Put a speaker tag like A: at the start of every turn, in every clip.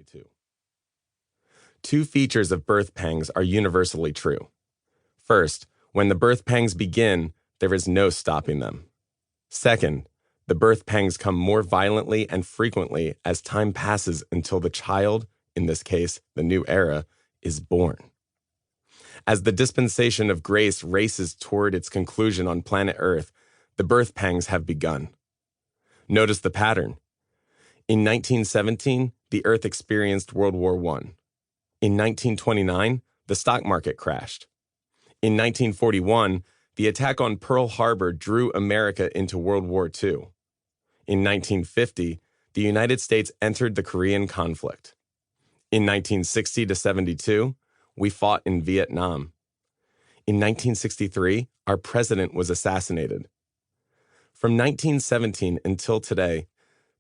A: 2022. Two features of birth pangs are universally true. First, when the birth pangs begin, there is no stopping them. Second, the birth pangs come more violently and frequently as time passes until the child, in this case, the new era, is born. As the dispensation of grace races toward its conclusion on planet Earth, the birth pangs have begun. Notice the pattern. In 1917, the Earth experienced World War I. In 1929, the stock market crashed. In 1941, the attack on Pearl Harbor drew America into World War II. In 1950, the United States entered the Korean conflict. In 1960 to 72, we fought in Vietnam. In 1963, our president was assassinated. From 1917 until today,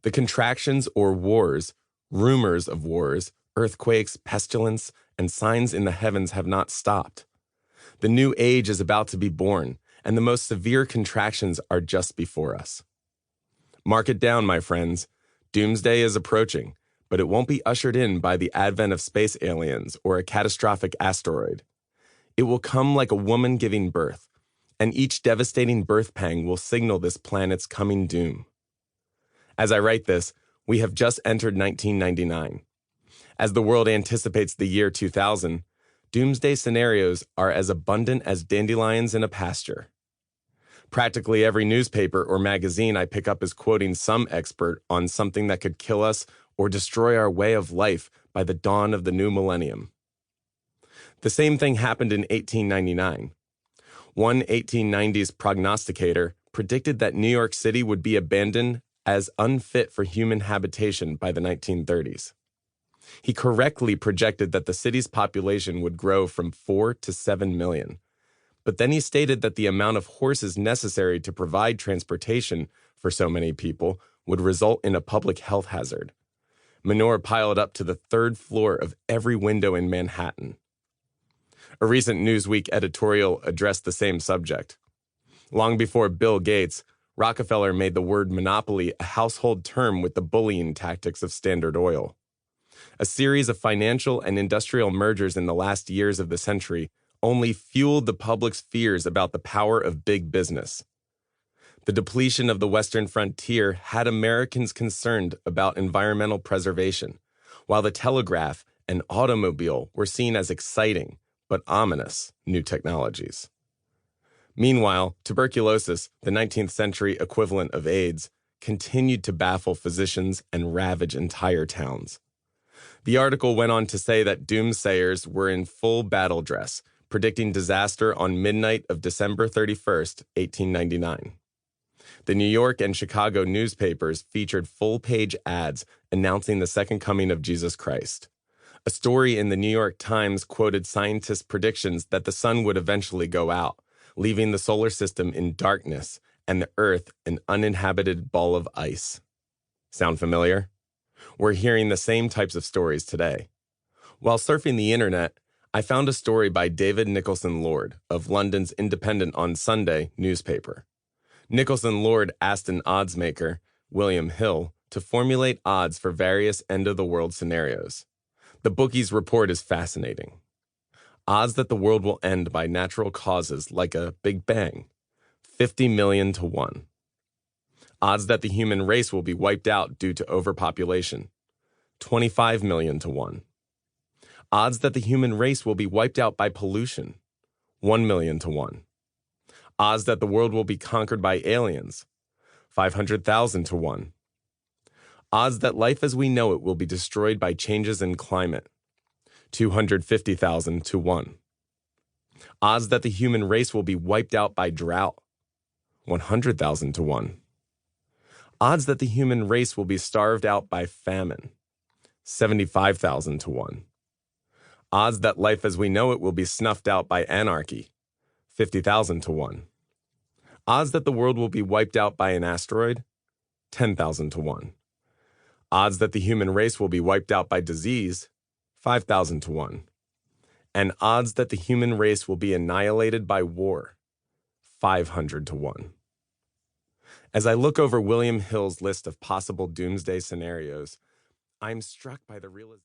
A: the contractions or wars, rumors of wars, earthquakes, pestilence, and signs in the heavens have not stopped. The new age is about to be born, and the most severe contractions are just before us. Mark it down, my friends. Doomsday is approaching, but it won't be ushered in by the advent of space aliens or a catastrophic asteroid. It will come like a woman giving birth, and each devastating birth pang will signal this planet's coming doom. As I write this, we have just entered 1999. As the world anticipates the year 2000, doomsday scenarios are as abundant as dandelions in a pasture. Practically every newspaper or magazine I pick up is quoting some expert on something that could kill us or destroy our way of life by the dawn of the new millennium. The same thing happened in 1899. One 1890s prognosticator predicted that New York City would be abandoned as unfit for human habitation by the 1930s. He correctly projected that the city's population would grow from 4 to 7 million. But then he stated that the amount of horses necessary to provide transportation for so many people would result in a public health hazard. Manure piled up to the third floor of every window in Manhattan. A recent Newsweek editorial addressed the same subject. Long before Bill Gates, Rockefeller made the word monopoly a household term with the bullying tactics of Standard Oil. A series of financial and industrial mergers in the last years of the century only fueled the public's fears about the power of big business. The depletion of the Western frontier had Americans concerned about environmental preservation, while the telegraph and automobile were seen as exciting but ominous new technologies. Meanwhile, tuberculosis, the 19th century equivalent of AIDS, continued to baffle physicians and ravage entire towns. The article went on to say that doomsayers were in full battle dress, predicting disaster on midnight of December 31st, 1899. The New York and Chicago newspapers featured full-page ads announcing the second coming of Jesus Christ. A story in the New York Times quoted scientists' predictions that the sun would eventually go out, leaving the solar system in darkness and the Earth an uninhabited ball of ice. Sound familiar? We're hearing the same types of stories today. While surfing the internet, I found a story by David Nicholson Lord of London's Independent on Sunday newspaper. Nicholson Lord asked an odds maker, William Hill, to formulate odds for various end-of-the-world scenarios. The bookie's report is fascinating. Odds that the world will end by natural causes like a Big Bang, 50 million to 1. Odds that the human race will be wiped out due to overpopulation, 25 million to 1. Odds that the human race will be wiped out by pollution, 1 million to 1. Odds that the world will be conquered by aliens, 500,000 to 1. Odds that life as we know it will be destroyed by changes in climate, 250,000 to 1. Odds that the human race will be wiped out by drought, 100,000 to 1. Odds that the human race will be starved out by famine, 75,000 to 1. Odds that life as we know it will be snuffed out by anarchy, 50,000 to 1. Odds that the world will be wiped out by an asteroid, 10,000 to 1. Odds that the human race will be wiped out by disease, 5,000 to 1. And odds that the human race will be annihilated by war, 500 to 1. As I look over William Hill's list of possible doomsday scenarios, I'm struck by the realization